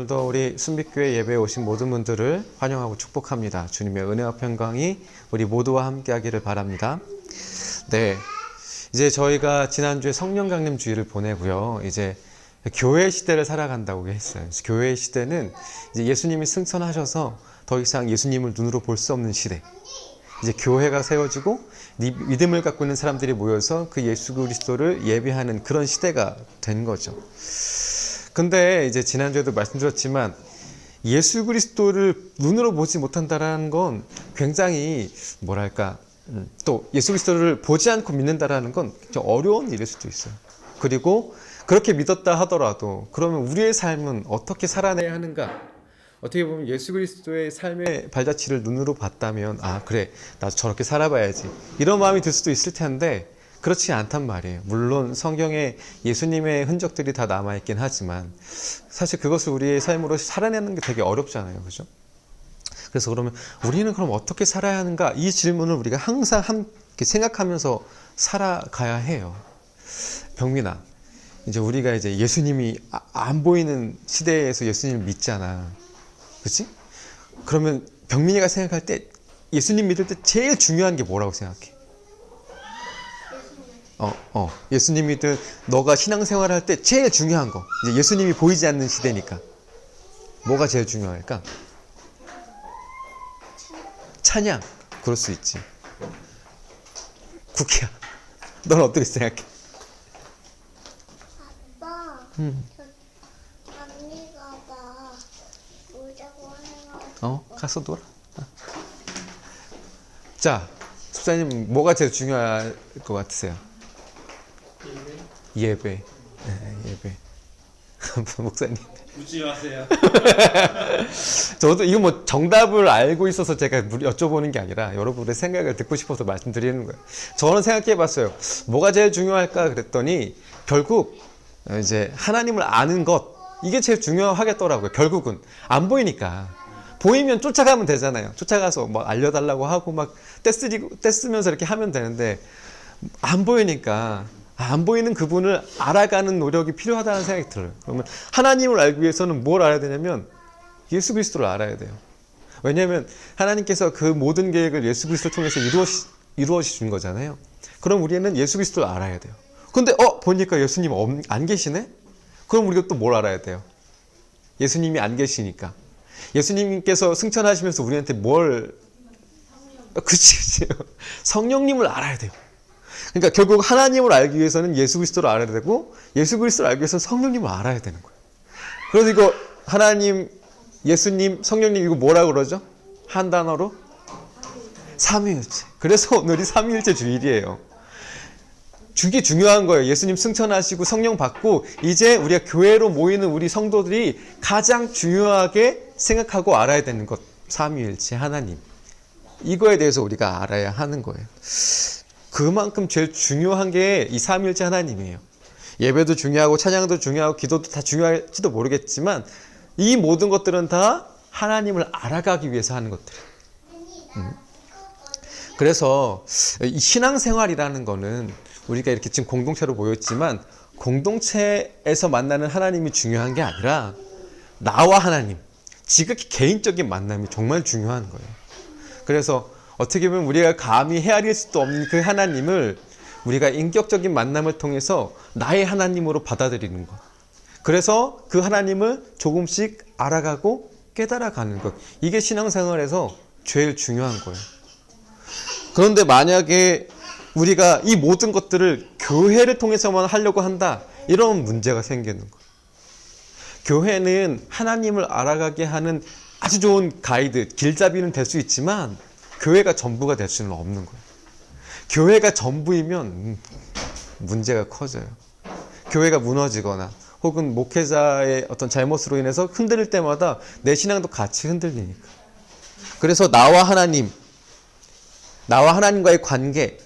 오늘도 우리 순빛교회 예배에 오신 모든 분들을 환영하고 축복합니다. 주님의 은혜와 평강이 우리 모두와 함께하기를 바랍니다. 네, 이제 저희가 지난주에 성령 강림 주일을 보내고요. 이제 교회 시대를 살아간다고 했어요. 교회 시대는 이제 예수님이 승천하셔서 더 이상 예수님을 눈으로 볼 수 없는 시대. 이제 교회가 세워지고 믿음을 갖고 있는 사람들이 모여서 그 예수 그리스도를 예배하는 그런 시대가 된 거죠. 근데 이제 지난주에도 말씀드렸지만 예수 그리스도를 눈으로 보지 못한다라는 건 굉장히 뭐랄까 또 예수 그리스도를 보지 않고 믿는다라는 건 좀 어려운 일일 수도 있어요. 그리고 그렇게 믿었다 하더라도 그러면 우리의 삶은 어떻게 살아내야 하는가? 어떻게 보면 예수 그리스도의 삶의 발자취를 눈으로 봤다면 아 그래 나도 저렇게 살아봐야지 이런 마음이 들 수도 있을 텐데 그렇지 않단 말이에요. 물론 성경에 예수님의 흔적들이 다 남아있긴 하지만 사실 그것을 우리의 삶으로 살아내는 게 되게 어렵잖아요. 그죠? 그래서 그러면 우리는 그럼 어떻게 살아야 하는가? 이 질문을 우리가 항상 함께 생각하면서 살아가야 해요. 병민아, 이제 우리가 이제 예수님이 안 보이는 시대에서 예수님을 믿잖아. 그치? 그러면 병민이가 생각할 때 예수님 믿을 때 제일 중요한 게 뭐라고 생각해? 예수님이든 너가 신앙생활 할 때 제일 중요한 거 이제 예수님이 보이지 않는 시대니까 뭐가 제일 중요할까? 찬양. 그럴 수 있지. 국희야 넌 어떻게 생각해? 아빠, 언니가 나 놀자고 해가지고 가서 놀아. 자, 집사님 뭐가 제일 중요할 것 같으세요? 예배. 네, 예배. 목사님. 묻지 마세요. 저도 이거 뭐 정답을 알고 있어서 제가 여쭤보는 게 아니라 여러분의 생각을 듣고 싶어서 말씀드리는 거예요. 저는 생각해 봤어요. 뭐가 제일 중요할까 그랬더니 결국 이제 하나님을 아는 것 이게 제일 중요하겠더라고요. 결국은 안 보이니까. 보이면 쫓아가면 되잖아요. 쫓아가서 뭐 알려달라고 하고 막 떼쓰면서 이렇게 하면 되는데 안 보이니까 안 보이는 그분을 알아가는 노력이 필요하다는 생각이 들어요. 그러면 하나님을 알기 위해서는 뭘 알아야 되냐면 예수 그리스도를 알아야 돼요. 왜냐하면 하나님께서 그 모든 계획을 예수 그리스도를 통해서 이루어주신 거잖아요. 그럼 우리는 예수 그리스도를 알아야 돼요. 근데 보니까 예수님 안 계시네? 그럼 우리가 또 뭘 알아야 돼요? 예수님이 안 계시니까. 예수님께서 승천하시면서 우리한테 그치. 성령님을 알아야 돼요. 그러니까 결국 하나님을 알기 위해서는 예수 그리스도를 알아야 되고 예수 그리스도를 알기 위해서는 성령님을 알아야 되는 거예요. 그래서 이거 하나님, 예수님, 성령님 이거 뭐라고 그러죠? 한 단어로? 삼위일체. 그래서 오늘이 삼위일체 주일이에요. 이게 중요한 거예요. 예수님 승천하시고 성령 받고 이제 우리가 교회로 모이는 우리 성도들이 가장 중요하게 생각하고 알아야 되는 것. 삼위일체 하나님. 이거에 대해서 우리가 알아야 하는 거예요. 그만큼 제일 중요한 게 이 삼위일체 하나님이에요. 예배도 중요하고 찬양도 중요하고 기도도 다 중요할지도 모르겠지만 이 모든 것들은 다 하나님을 알아가기 위해서 하는 것들. 그래서 이 신앙생활이라는 거는 우리가 이렇게 지금 공동체로 모였지만 공동체에서 만나는 하나님이 중요한 게 아니라 나와 하나님, 지극히 개인적인 만남이 정말 중요한 거예요. 그래서 어떻게 보면 우리가 감히 헤아릴 수도 없는 그 하나님을 우리가 인격적인 만남을 통해서 나의 하나님으로 받아들이는 것. 그래서 그 하나님을 조금씩 알아가고 깨달아가는 것. 이게 신앙생활에서 제일 중요한 거예요. 그런데 만약에 우리가 이 모든 것들을 교회를 통해서만 하려고 한다. 이런 문제가 생기는 거예요. 교회는 하나님을 알아가게 하는 아주 좋은 가이드, 길잡이는 될 수 있지만 교회가 전부가 될 수는 없는 거예요. 교회가 전부이면 문제가 커져요. 교회가 무너지거나 혹은 목회자의 어떤 잘못으로 인해서 흔들릴 때마다 내 신앙도 같이 흔들리니까. 그래서 나와 하나님과의 관계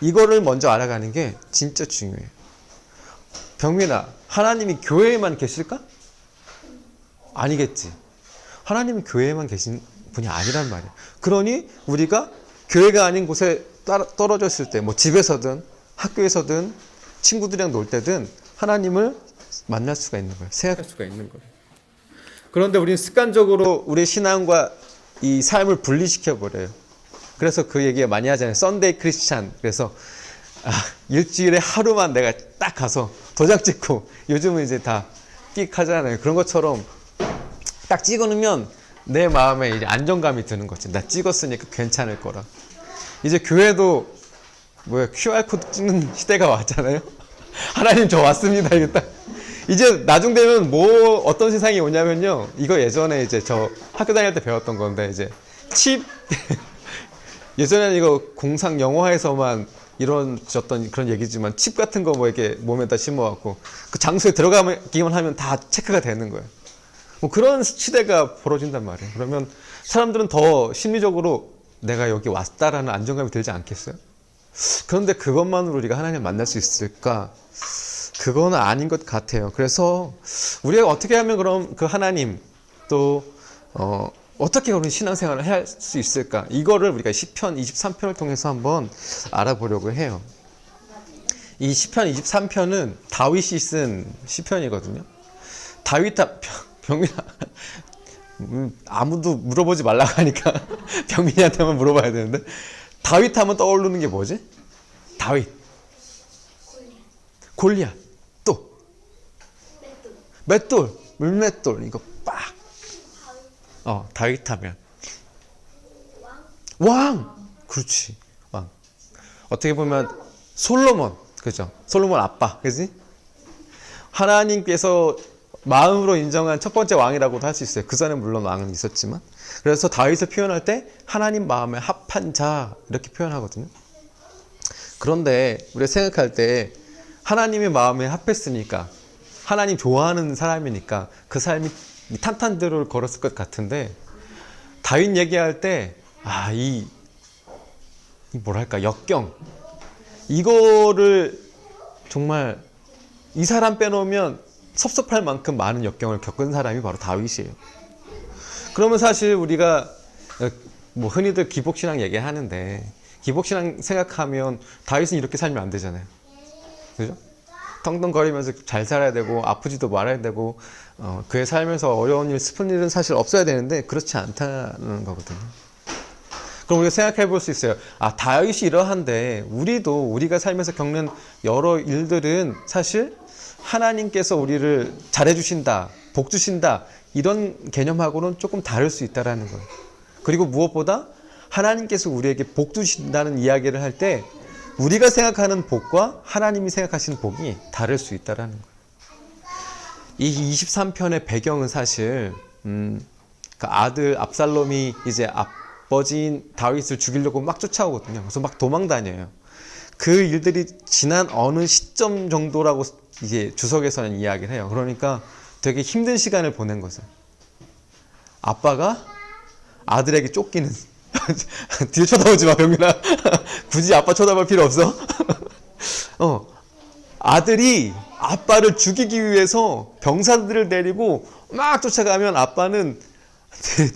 이거를 먼저 알아가는 게 진짜 중요해요. 병민아, 하나님이 교회에만 계실까? 아니겠지. 하나님은 교회에만 계신 분이 아니란 말이에요. 그러니 우리가 교회가 아닌 곳에 떨어져 있을 때 뭐 집에서든 학교에서든 친구들이랑 놀 때든 하나님을 만날 수가 있는 거예요. 생각할 수가 있는 거예요. 그런데 우리는 습관적으로 우리 신앙과 이 삶을 분리시켜 버려요. 그래서 그 얘기 많이 하잖아요. 썬데이 크리스찬. 그래서 일주일에 하루만 내가 딱 가서 도장 찍고, 요즘은 이제 다 띡 하잖아요. 그런 것처럼 딱 찍어놓으면 내 마음에 이제 안정감이 드는 거지. 나 찍었으니까 괜찮을 거라. 이제 교회도 QR코드 찍는 시대가 왔잖아요. 하나님 저 왔습니다. 이게 딱. 이제 나중 되면 어떤 세상이 오냐면요. 이거 예전에 이제 저 학교 다닐 때 배웠던 건데, 이제 칩, 예전에는 이거 공상 영화에서만 이루어졌던 그런 얘기지만, 칩 같은 거 이렇게 몸에다 심어갖고 그 장소에 들어가기만 하면 다 체크가 되는 거예요. 그런 시대가 벌어진단 말이에요. 그러면 사람들은 더 심리적으로 내가 여기 왔다라는 안정감이 들지 않겠어요? 그런데 그것만으로 우리가 하나님을 만날 수 있을까? 그건 아닌 것 같아요. 그래서 우리가 어떻게 하면 그럼 그 하나님 또 어떻게 우리 신앙생활을 할 수 있을까? 이거를 우리가 시편 23편을 통해서 한번 알아보려고 해요. 이 시편 23편은 다윗이 쓴 시편이거든요. 병민아, 아무도 물어보지 말라고 하니까 병민이한테만 물어봐야 되는데, 다윗 하면 떠오르는 게 뭐지? 다윗, 골리앗, 또 맷돌, 물맷돌, 이거 빡. 다윗 하면 왕. 그렇지, 왕. 어떻게 보면 솔로몬, 그죠? 솔로몬 아빠, 그지? 하나님께서 마음으로 인정한 첫 번째 왕이라고도 할 수 있어요. 그 전에 물론 왕은 있었지만. 그래서 다윗을 표현할 때 하나님 마음에 합한 자, 이렇게 표현하거든요. 그런데 우리가 생각할 때 하나님의 마음에 합했으니까, 하나님 좋아하는 사람이니까 그 삶이 탄탄대로를 걸었을 것 같은데, 다윗 얘기할 때 이 뭐랄까, 역경, 이거를 정말 이 사람 빼놓으면 섭섭할 만큼 많은 역경을 겪은 사람이 바로 다윗이에요. 그러면 사실 우리가 흔히들 기복신앙 얘기하는데, 기복신앙 생각하면 다윗은 이렇게 살면 안 되잖아요. 그죠? 텅텅거리면서 잘 살아야 되고, 아프지도 말아야 되고, 그의 삶에서 어려운 일, 슬픈 일은 사실 없어야 되는데 그렇지 않다는 거거든요. 그럼 우리가 생각해 볼 수 있어요. 다윗이 이러한데 우리가 살면서 겪는 여러 일들은 사실 하나님께서 우리를 잘해주신다, 복 주신다, 이런 개념하고는 조금 다를 수 있다는 거예요. 그리고 무엇보다 하나님께서 우리에게 복 주신다는 이야기를 할 때 우리가 생각하는 복과 하나님이 생각하시는 복이 다를 수 있다는 거예요. 이 23편의 배경은 사실 그 아들 압살롬이 이제 아버지인 다윗을 죽이려고 막 쫓아오거든요. 그래서 막 도망 다녀요. 그 일들이 지난 어느 시점 정도라고 이제 주석에서는 이야기를 해요. 그러니까 되게 힘든 시간을 보낸 거죠. 아빠가 아들에게 쫓기는. 뒤에 쳐다보지 마, 병민아. 굳이 아빠 쳐다볼 필요 없어. 아들이 아빠를 죽이기 위해서 병사들을 데리고 막 쫓아가면, 아빠는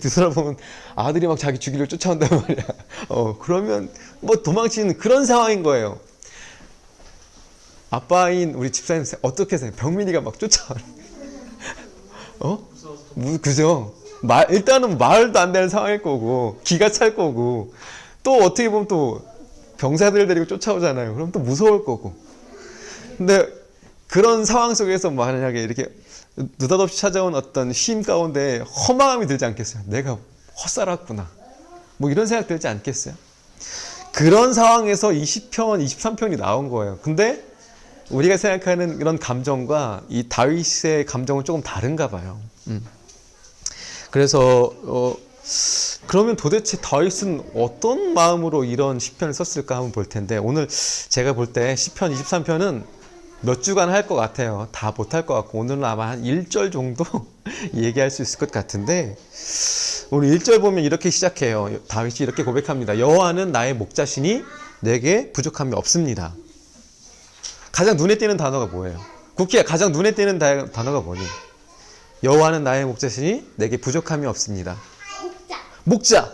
뒤돌아보면 아들이 막 자기 죽이려고 쫓아온단 말이야. 그러면 도망치는 그런 상황인 거예요. 아빠인 우리 집사님 어떻게 생각해? 병민이가 막 쫓아와. 그죠? 일단은 말도 안 되는 상황일 거고, 기가 찰 거고, 또 어떻게 보면 또 병사들 데리고 쫓아오잖아요. 그럼 또 무서울 거고. 근데 그런 상황 속에서 만약에 이렇게 느닷없이 찾아온 어떤 쉼 가운데 허망함이 들지 않겠어요? 내가 헛살았구나. 이런 생각 들지 않겠어요? 그런 상황에서 이 시편, 23편이 나온 거예요. 근데 우리가 생각하는 이런 감정과 이 다윗의 감정은 조금 다른가 봐요. 그래서 그러면 도대체 다윗은 어떤 마음으로 이런 시편을 썼을까 한번 볼 텐데, 오늘 제가 볼 때 시편 23편은 몇 주간 할 것 같아요. 다 못할 것 같고, 오늘은 아마 한 1절 정도 얘기할 수 있을 것 같은데, 오늘 1절 보면 이렇게 시작해요. 다윗이 이렇게 고백합니다. 여호와는 나의 목자시니 내게 부족함이 없습니다. 가장 눈에 띄는 단어가 뭐예요? 쿠키야, 가장 눈에 띄는 단어가 뭐니? 여호와는 나의 목자시니 내게 부족함이 없습니다. 목자.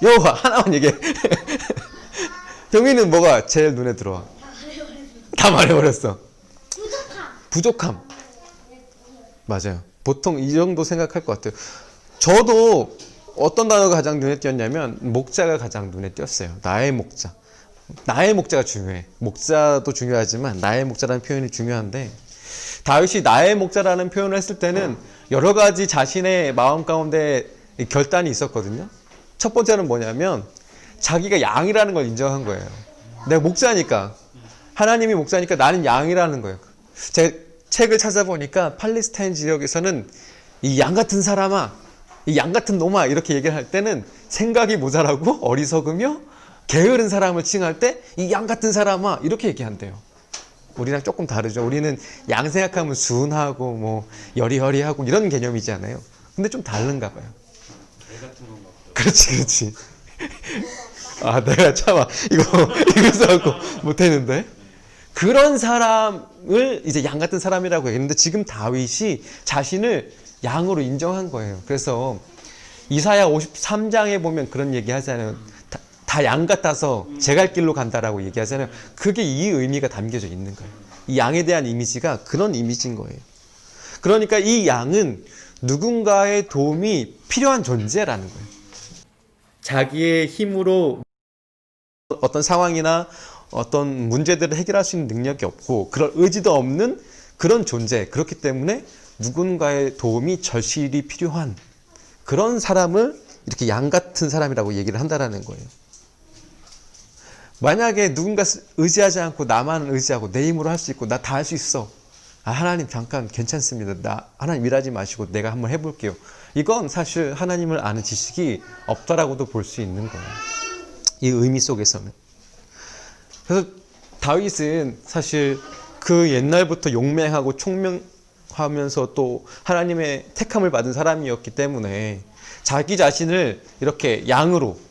여호와. 하나만 얘기해. 경민이는 뭐가 제일 눈에 들어와? 다 말해버렸어. 부족함. 맞아요. 보통 이 정도 생각할 것 같아요. 저도 어떤 단어가 가장 눈에 띄었냐면 목자가 가장 눈에 띄었어요. 나의 목자. 나의 목자가 중요해. 목자도 중요하지만 나의 목자라는 표현이 중요한데, 다윗이 나의 목자라는 표현을 했을 때는 여러 가지 자신의 마음 가운데 결단이 있었거든요. 첫 번째는 뭐냐면 자기가 양이라는 걸 인정한 거예요. 내가 목자니까, 하나님이 목자니까 나는 양이라는 거예요. 제가 책을 찾아보니까 팔레스타인 지역에서는 이 양 같은 사람아, 이 양 같은 놈아 이렇게 얘기를 할 때는 생각이 모자라고 어리석으며 게으른 사람을 칭할 때 이 양 같은 사람아 이렇게 얘기한대요. 우리랑 조금 다르죠. 우리는 양 생각하면 순하고 뭐 여리여리하고 이런 개념이잖아요. 근데 좀 다른가 봐요. 그렇지. 아, 내가 참아 이거 써갖고 못했는데. 그런 사람을 이제 양 같은 사람이라고 얘기했는데, 지금 다윗이 자신을 양으로 인정한 거예요. 그래서 이사야 53장에 보면 그런 얘기 하잖아요. 다 양 같아서 제 갈 길로 간다라고 얘기하잖아요. 그게 이 의미가 담겨져 있는 거예요. 이 양에 대한 이미지가 그런 이미지인 거예요. 그러니까 이 양은 누군가의 도움이 필요한 존재라는 거예요. 자기의 힘으로 어떤 상황이나 어떤 문제들을 해결할 수 있는 능력이 없고 그럴 의지도 없는 그런 존재. 그렇기 때문에 누군가의 도움이 절실히 필요한 그런 사람을 이렇게 양 같은 사람이라고 얘기를 한다라는 거예요. 만약에 누군가 의지하지 않고 나만 의지하고 내 힘으로 할 수 있고 나 다 할 수 있어. 아, 하나님 잠깐 괜찮습니다. 하나님 일하지 마시고 내가 한번 해볼게요. 이건 사실 하나님을 아는 지식이 없다라고도 볼 수 있는 거예요. 이 의미 속에서는. 그래서 다윗은 사실 그 옛날부터 용맹하고 총명하면서 또 하나님의 택함을 받은 사람이었기 때문에 자기 자신을 이렇게 양으로,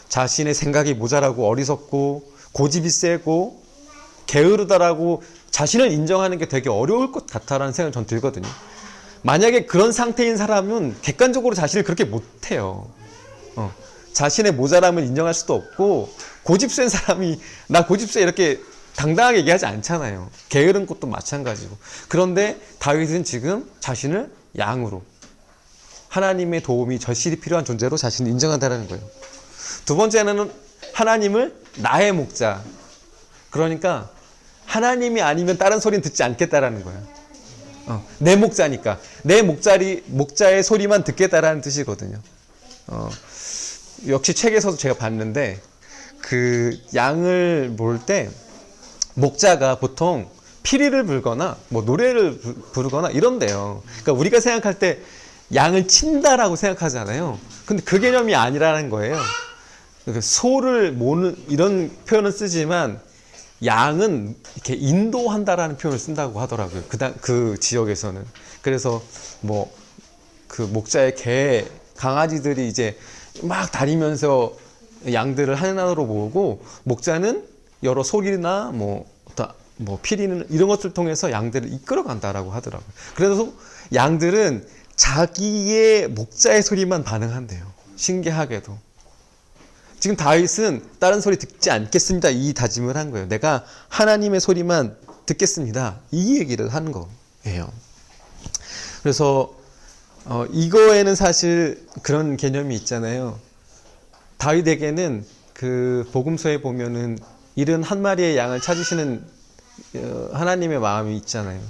자신의 생각이 모자라고 어리석고 고집이 세고 게으르다라고 자신을 인정하는 게 되게 어려울 것 같다라는 생각이 전 들거든요. 만약에 그런 상태인 사람은 객관적으로 자신을 그렇게 못해요. 자신의 모자람을 인정할 수도 없고, 고집센 사람이 나 고집세 이렇게 당당하게 얘기하지 않잖아요. 게으른 것도 마찬가지고. 그런데 다윗은 지금 자신을 양으로, 하나님의 도움이 절실히 필요한 존재로 자신을 인정한다는 거예요. 두 번째는 하나님을 나의 목자. 그러니까 하나님이 아니면 다른 소리는 듣지 않겠다라는 거예요. 내 목자니까 내 목자의 소리만 듣겠다라는 뜻이거든요. 역시 책에서도 제가 봤는데 그 양을 몰 때 목자가 보통 피리를 불거나 뭐 노래를 부르거나 이런대요. 그러니까 우리가 생각할 때 양을 친다라고 생각하잖아요. 근데 그 개념이 아니라는 거예요. 소를 모는 이런 표현을 쓰지만 양은 이렇게 인도한다라는 표현을 쓴다고 하더라고요. 그 지역에서는. 그래서 뭐 그 목자의 개, 강아지들이 이제 막 다니면서 양들을 하나로 모으고, 목자는 여러 소리나 뭐 피리는 이런 것들을 통해서 양들을 이끌어 간다라고 하더라고요. 그래서 양들은 자기의 목자의 소리만 반응한대요. 신기하게도. 지금 다윗은 다른 소리 듣지 않겠습니다. 이 다짐을 한 거예요. 내가 하나님의 소리만 듣겠습니다. 이 얘기를 하는 거예요. 그래서 이거에는 사실 그런 개념이 있잖아요. 다윗에게는 그 복음서에 보면은 71마리의 양을 찾으시는 하나님의 마음이 있잖아요.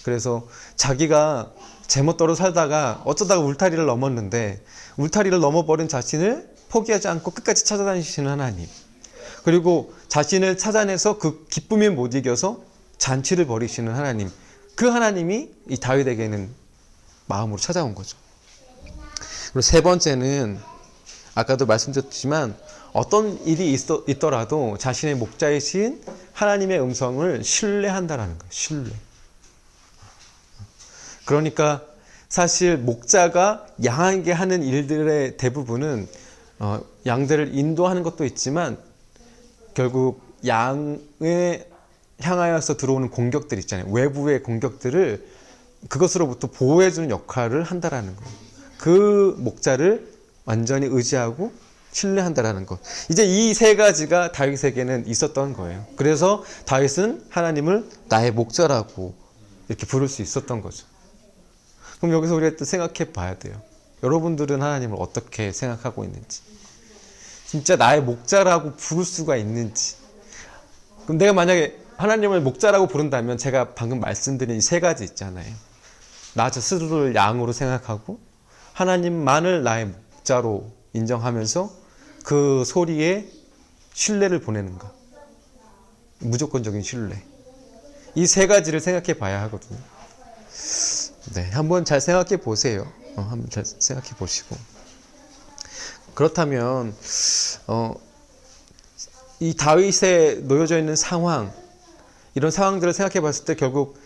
그래서 자기가 제멋대로 살다가 어쩌다가 울타리를 넘었는데 울타리를 넘어버린 자신을 포기하지 않고 끝까지 찾아다니시는 하나님, 그리고 자신을 찾아내서 그 기쁨에 못 이겨서 잔치를 벌이시는 하나님, 그 하나님이 이 다윗에게는 마음으로 찾아온 거죠. 그리고 세 번째는 아까도 말씀드렸지만 어떤 일이 있더라도 자신의 목자이신 하나님의 음성을 신뢰한다라는 거예요. 신뢰. 그러니까 사실 목자가 양에게 하는 일들의 대부분은 양들을 인도하는 것도 있지만 결국 양에 향하여서 들어오는 공격들 있잖아요. 외부의 공격들을 그것으로부터 보호해주는 역할을 한다라는 거예요. 그 목자를 완전히 의지하고 신뢰한다라는 것. 이제 이 세 가지가 다윗에게는 있었던 거예요. 그래서 다윗은 하나님을 나의 목자라고 이렇게 부를 수 있었던 거죠. 그럼 여기서 우리가 또 생각해 봐야 돼요. 여러분들은 하나님을 어떻게 생각하고 있는지, 진짜 나의 목자라고 부를 수가 있는지. 그럼 내가 만약에 하나님을 목자라고 부른다면 제가 방금 말씀드린 이 세 가지 있잖아요. 나 스스로를 양으로 생각하고 하나님만을 나의 목자로 인정하면서 그 소리에 신뢰를 보내는가. 무조건적인 신뢰. 이 세 가지를 생각해 봐야 하거든요. 네, 한번 잘 생각해 보세요. 한번 잘 생각해 보시고. 그렇다면 이 다윗에 놓여져 있는 상황, 이런 상황들을 생각해 봤을 때 결국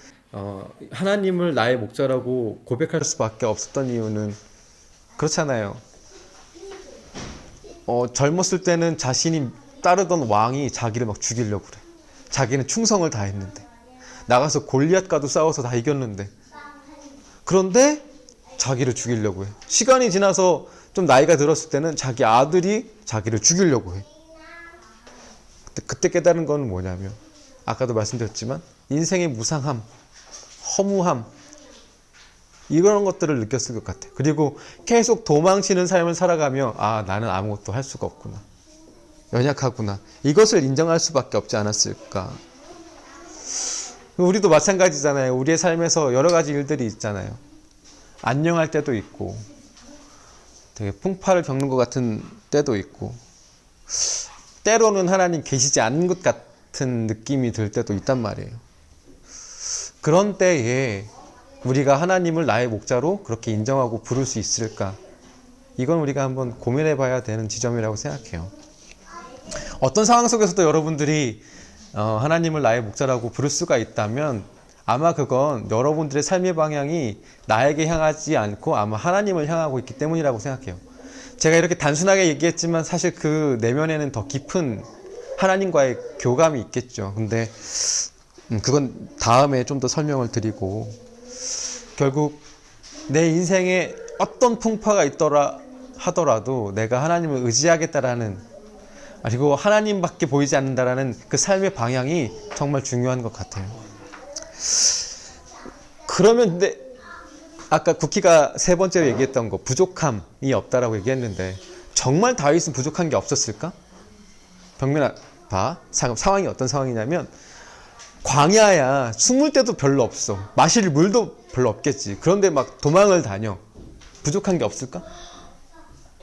하나님을 나의 목자라고 고백할 수밖에 없었던 이유는 그렇잖아요. 젊었을 때는 자신이 따르던 왕이 자기를 막 죽이려고 그래. 자기는 충성을 다했는데, 나가서 골리앗과도 싸워서 다 이겼는데, 그런데 자기를 죽이려고 해. 시간이 지나서 좀 나이가 들었을 때는 자기 아들이 자기를 죽이려고 해. 그때 깨달은 건 뭐냐면, 아까도 말씀드렸지만 인생의 무상함, 허무함, 이런 것들을 느꼈을 것 같아. 그리고 계속 도망치는 삶을 살아가며 나는 아무것도 할 수가 없구나, 연약하구나, 이것을 인정할 수밖에 없지 않았을까. 우리도 마찬가지잖아요. 우리의 삶에서 여러 가지 일들이 있잖아요. 안녕할 때도 있고 되게 풍파를 겪는 것 같은 때도 있고, 때로는 하나님 계시지 않는 것 같은 느낌이 들 때도 있단 말이에요. 그런 때에 우리가 하나님을 나의 목자로 그렇게 인정하고 부를 수 있을까? 이건 우리가 한번 고민해 봐야 되는 지점이라고 생각해요. 어떤 상황 속에서도 여러분들이 하나님을 나의 목자라고 부를 수가 있다면 아마 그건 여러분들의 삶의 방향이 나에게 향하지 않고 아마 하나님을 향하고 있기 때문이라고 생각해요. 제가 이렇게 단순하게 얘기했지만 사실 그 내면에는 더 깊은 하나님과의 교감이 있겠죠. 근데 그건 다음에 좀 더 설명을 드리고, 결국 내 인생에 어떤 풍파가 있더라 하더라도 내가 하나님을 의지하겠다라는, 그리고 하나님밖에 보이지 않는다라는 그 삶의 방향이 정말 중요한 것 같아요. 그러면 근데 아까 쿠키가 세 번째로 얘기했던 거, 부족함이 없다라고 얘기했는데 정말 다윗은 부족한 게 없었을까? 병민아 봐. 상황이 어떤 상황이냐면 광야야. 숨을 데도 별로 없어. 마실 물도 별로 없겠지. 그런데 막 도망을 다녀. 부족한 게 없을까?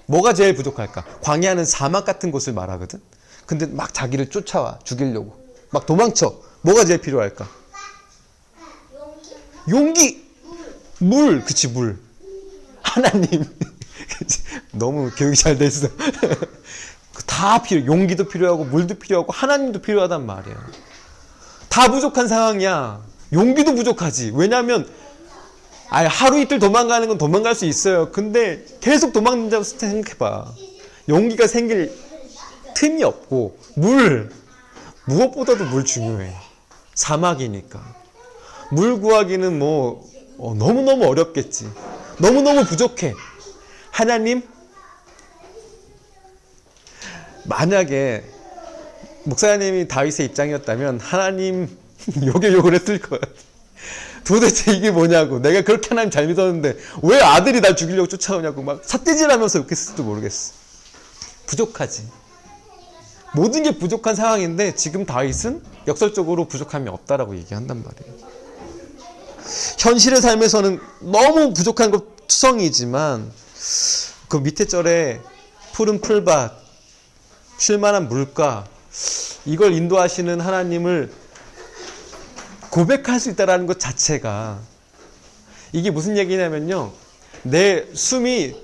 뭐가 제일 부족할까? 광야는 사막 같은 곳을 말하거든. 근데 막 자기를 쫓아와 죽이려고 막 도망쳐. 뭐가 제일 필요할까? 용기! 물! 그치, 물. 하나님. 너무 교육이 잘 돼 있어. 다 필요해. 용기도 필요하고 물도 필요하고 하나님도 필요하단 말이야. 다 부족한 상황이야. 용기도 부족하지. 왜냐하면 하루 이틀 도망가는 건 도망갈 수 있어요. 근데 계속 도망간다고 생각해봐. 용기가 생길 틈이 없고, 무엇보다도 물 중요해. 사막이니까. 물 구하기는 너무너무 어렵겠지. 너무너무 부족해. 하나님, 만약에 목사님이 다윗의 입장이었다면 하나님 욕을 했을 거야. 도대체 이게 뭐냐고. 내가 그렇게 하나님 잘 믿었는데 왜 아들이 날 죽이려고 쫓아오냐고 막 삿대질하면서 욕했을지도 모르겠어. 부족하지. 모든 게 부족한 상황인데 지금 다윗은 역설적으로 부족함이 없다라고 얘기한단 말이에요. 현실의 삶에서는 너무 부족한 것 투성이지만 그 밑에 절에 푸른 풀밭, 쉴만한 물가, 이걸 인도하시는 하나님을 고백할 수 있다는 것 자체가, 이게 무슨 얘기냐면요, 내 숨이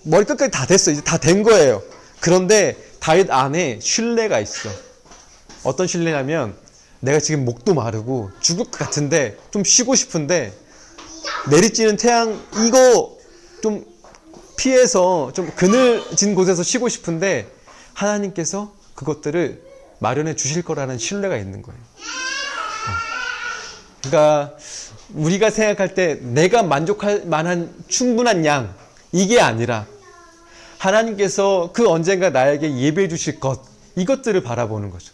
머리끝까지 다 됐어. 이제 다 된 거예요. 그런데 다윗 안에 신뢰가 있어. 어떤 신뢰냐면, 내가 지금 목도 마르고 죽을 것 같은데 좀 쉬고 싶은데 내리쬐는 태양 이거 좀 피해서 좀 그늘진 곳에서 쉬고 싶은데 하나님께서 그것들을 마련해 주실 거라는 신뢰가 있는 거예요. 그러니까 우리가 생각할 때 내가 만족할 만한 충분한 양, 이게 아니라 하나님께서 그 언젠가 나에게 예배해 주실 것, 이것들을 바라보는 거죠.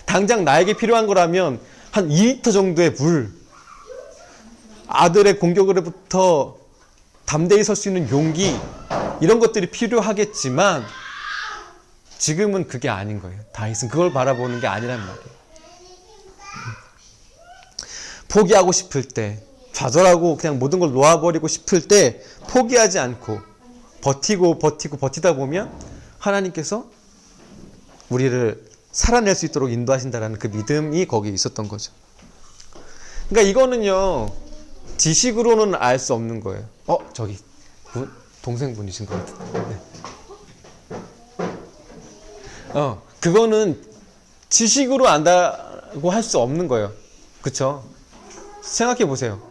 당장 나에게 필요한 거라면 한 2리터 정도의 물, 아들의 공격으로부터 담대히 설 수 있는 용기, 이런 것들이 필요하겠지만 지금은 그게 아닌 거예요. 다윗은 그걸 바라보는 게 아니란 말이에요. 포기하고 싶을 때, 좌절하고 그냥 모든 걸 놓아버리고 싶을 때 포기하지 않고 버티다 보면 하나님께서 우리를 살아낼 수 있도록 인도하신다라는 그 믿음이 거기에 있었던 거죠. 그러니까 이거는요, 지식으로는 알 수 없는 거예요. 저기 동생분이신 것 같은데. 네. 그거는 지식으로 안다고 할 수 없는 거예요. 그쵸? 생각해 보세요.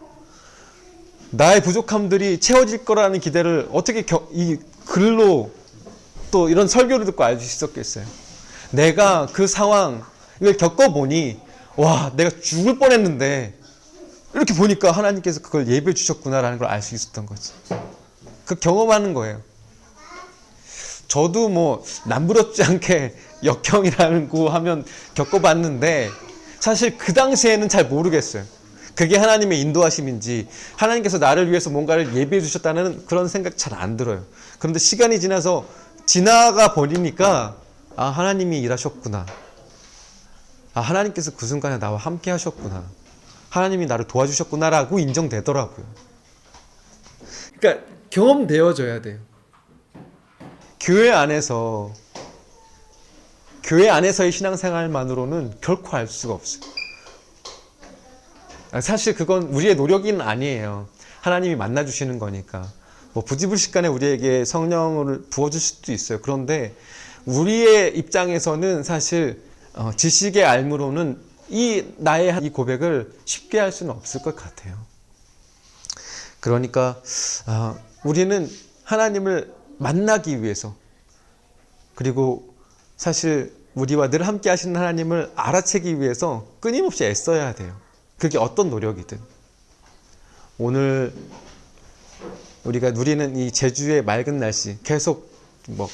나의 부족함들이 채워질 거라는 기대를 어떻게 이 글로 또 이런 설교를 듣고 알 수 있었겠어요. 내가 그 상황을 겪어보니 와, 내가 죽을 뻔했는데 이렇게 보니까 하나님께서 그걸 예배해 주셨구나라는 걸 알 수 있었던 거지. 그 경험하는 거예요. 저도 뭐 남부럽지 않게 역경이라는 거 하면 겪어봤는데 사실 그 당시에는 잘 모르겠어요. 그게 하나님의 인도하심인지 하나님께서 나를 위해서 뭔가를 예비해 주셨다는 그런 생각 잘 안 들어요. 그런데 시간이 지나가 버리니까 하나님이 일하셨구나. 하나님께서 그 순간에 나와 함께 하셨구나. 하나님이 나를 도와주셨구나라고 인정되더라고요. 그러니까 경험되어져야 돼요. 교회 안에서의 신앙생활만으로는 결코 알 수가 없어요. 사실 그건 우리의 노력은 아니에요. 하나님이 만나주시는 거니까. 뭐 부지불식간에 우리에게 성령을 부어줄 수도 있어요. 그런데 우리의 입장에서는 사실 지식의 알무로는 나의 이 고백을 쉽게 할 수는 없을 것 같아요. 그러니까 우리는 하나님을 만나기 위해서, 그리고 사실 우리와 늘 함께 하시는 하나님을 알아채기 위해서 끊임없이 애써야 돼요. 그게 어떤 노력이든. 오늘 우리가 누리는 이 제주의 맑은 날씨, 계속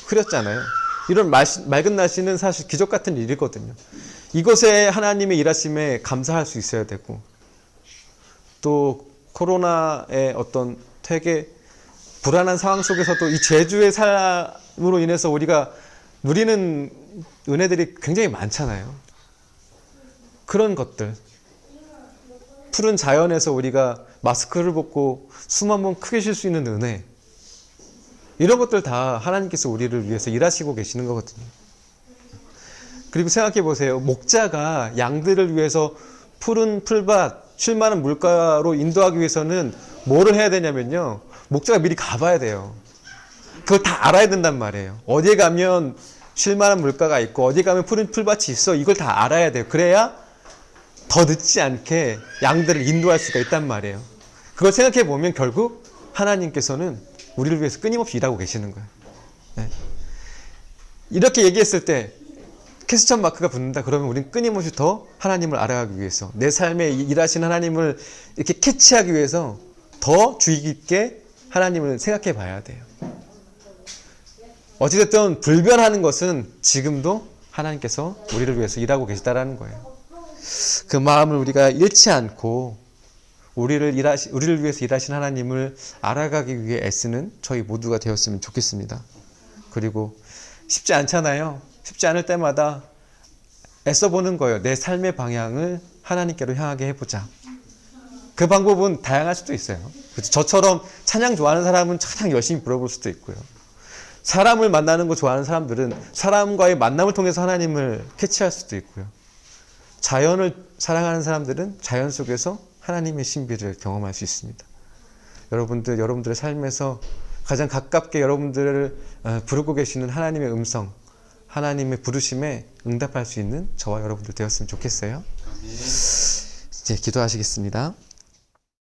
흐렸잖아요. 이런 맑은 날씨는 사실 기적 같은 일이거든요. 이것에 하나님의 일하심에 감사할 수 있어야 되고, 또 코로나의 어떤 되게 불안한 상황 속에서도 이 제주의 삶으로 인해서 우리가 누리는 은혜들이 굉장히 많잖아요. 그런 것들, 푸른 자연에서 우리가 마스크를 벗고 숨 한번 크게 쉴 수 있는 은혜, 이런 것들 다 하나님께서 우리를 위해서 일하시고 계시는 거거든요. 그리고 생각해 보세요. 목자가 양들을 위해서 푸른 풀밭, 쉴 만한 물가로 인도하기 위해서는 뭐를 해야 되냐면요, 목자가 미리 가봐야 돼요. 그걸 다 알아야 된단 말이에요. 어디에 가면 쉴 만한 물가가 있고 어디에 가면 푸른 풀밭이 있어, 이걸 다 알아야 돼요. 그래야 더 늦지 않게 양들을 인도할 수가 있단 말이에요. 그걸 생각해 보면 결국 하나님께서는 우리를 위해서 끊임없이 일하고 계시는 거예요. 네. 이렇게 얘기했을 때 퀘스천 마크가 붙는다 그러면 우리는 끊임없이 더 하나님을 알아가기 위해서, 내 삶에 일하신 하나님을 이렇게 캐치하기 위해서 더 주의 깊게 하나님을 생각해 봐야 돼요. 어찌됐든 불변하는 것은 지금도 하나님께서 우리를 위해서 일하고 계시다라는 거예요. 그 마음을 우리가 잃지 않고 우리를 위해서 일하신 하나님을 알아가기 위해 애쓰는 저희 모두가 되었으면 좋겠습니다. 그리고 쉽지 않잖아요. 쉽지 않을 때마다 애써보는 거예요. 내 삶의 방향을 하나님께로 향하게 해보자. 그 방법은 다양할 수도 있어요. 그렇죠? 저처럼 찬양 좋아하는 사람은 찬양 열심히 불러볼 수도 있고요. 사람을 만나는 거 좋아하는 사람들은 사람과의 만남을 통해서 하나님을 캐치할 수도 있고요. 자연을 사랑하는 사람들은 자연 속에서 하나님의 신비를 경험할 수 있습니다. 여러분들의 삶에서 가장 가깝게 여러분들을 부르고 계시는 하나님의 음성, 하나님의 부르심에 응답할 수 있는 저와 여러분들 되었으면 좋겠어요. 이제 기도하시겠습니다.